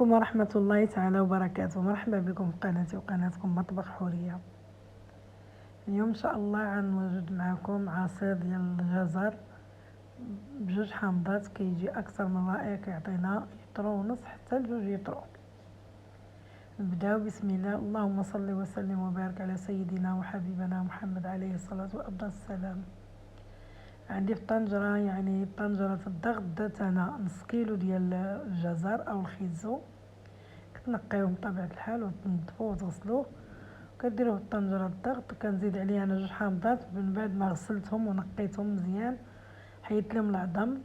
عليكم ورحمة الله تعالى وبركاته. مرحبا بكم في قناتي وقناتكم مطبخ حورية. اليوم ان شاء الله غنوجد معكم عصير ديال الجزر بجوج حامضات، كيجي اكثر من رائع، كيعطينا لتر ونص حتى لجوج لتر. نبداو بسم الله. اللهم صل وسلم وبارك على سيدنا وحبيبنا محمد عليه الصلاة وأفضل السلام. عندي في الطنجرة، يعني طنجرة الضغط، درت انا نص كيلو ديال الجزر او الخيزو، كتنقيوه بطبيعة الحال وتنظفوه وتغسلوه، كديروه في طنجرة الضغط، وكنزيد عليه انا جوج حامضات من بعد ما غسلتهم ونقيتهم مزيان، حيدت لهم العظم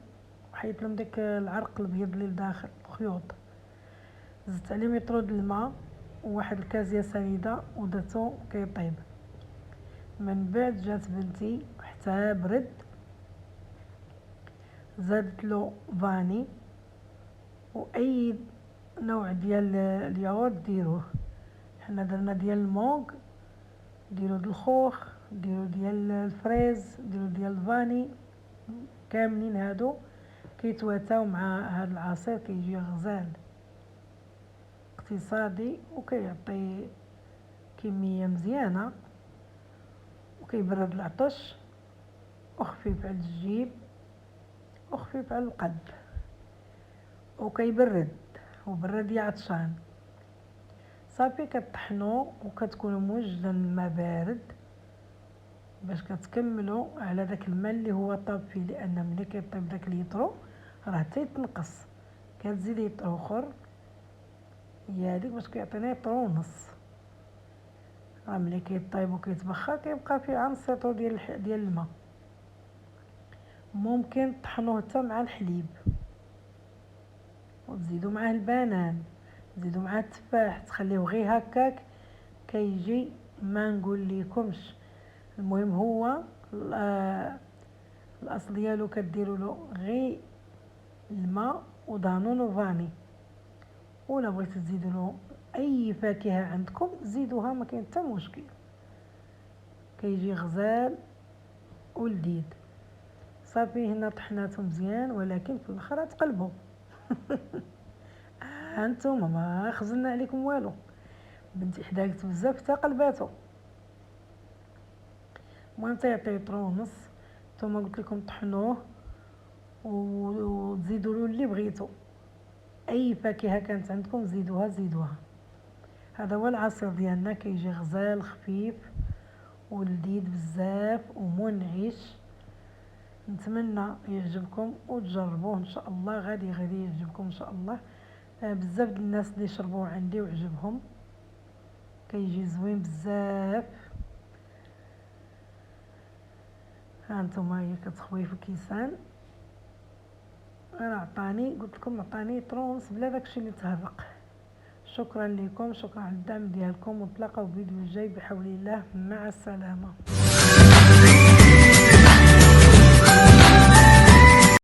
وحيدت لهم داك العرق الابيض اللي لداخل الخيوط، زدت عليه مترو د الماء وواحد الكازيه سنيده ودرتو كيطيب. من بعد جات بنتي حتى برد، زادت له فاني واي نوع ديال الياغورت ديروه. حنا درنا ديال المونغ، ديروا ديال الخوخ، ديروا ديال الفريز، ديروا ديال الفاني، كاملين هادو كيتواتاو مع هاد العصير، كيجي غزال اقتصادي وكيعطي كميه مزيانه وكيبرد العطش وخفيف على الجيب وخفيف على القلب وكيبرد وبرد يا عطشان. صافي كطحنو وكتكونوا موجده الماء بارد باش كتكملوا على داك الماء اللي هو طاب فيه، لان ملي كيطيب داك ليترو راه حتى يتنقص، كتزيد لتر اخر، هي هذيك باش كيعطينا لتر ونص. راه ملي كيطيب وكيتبخر كيبقى فيه عنصر ديال الماء. ممكن طحنوه حتى مع الحليب وتزيدوا معاه البنان، تزيدوا معاه التفاح، تخليوه غير هكاك كيجي ما نقول لكمش. المهم هو الاصل ديالو كديروا له غير الماء ودانون وفاني، ولا بغيتو تزيدوا له اي فاكهه عندكم زيدوها، ما كاين حتى مشكل، كيجي غزال ولذيذ. صافي هنا طحناتو مزيان، ولكن في الاخر تقلبوا هانتوما ما خزلنا عليكم والو. بنتي حداقت بزاف حتى قلباتو. المهم تيعطي لتر ونص. نتوما قلت لكم طحنوه وتزيدوا له اللي بغيتو، اي فاكهه كانت عندكم زيدوها. هذا هو العصير ديالنا، كيجي غزال خفيف ولذيذ بزاف ومنعش. نتمنى يعجبكم وتجربوه ان شاء الله، غادي يعجبكم ان شاء الله. بزاف د الناس اللي شربوه عندي وعجبهم، كيجي زوين بزاف. ها نتوما هي كتخوي في الكيسان. انا قلت لكم عطاني لتر ونص بلا داكشي اللي تهرق. شكرا لكم، شكرا على الدعم ديالكم، ونتلاقاو في فيديو جاي بحول الله. مع السلامه.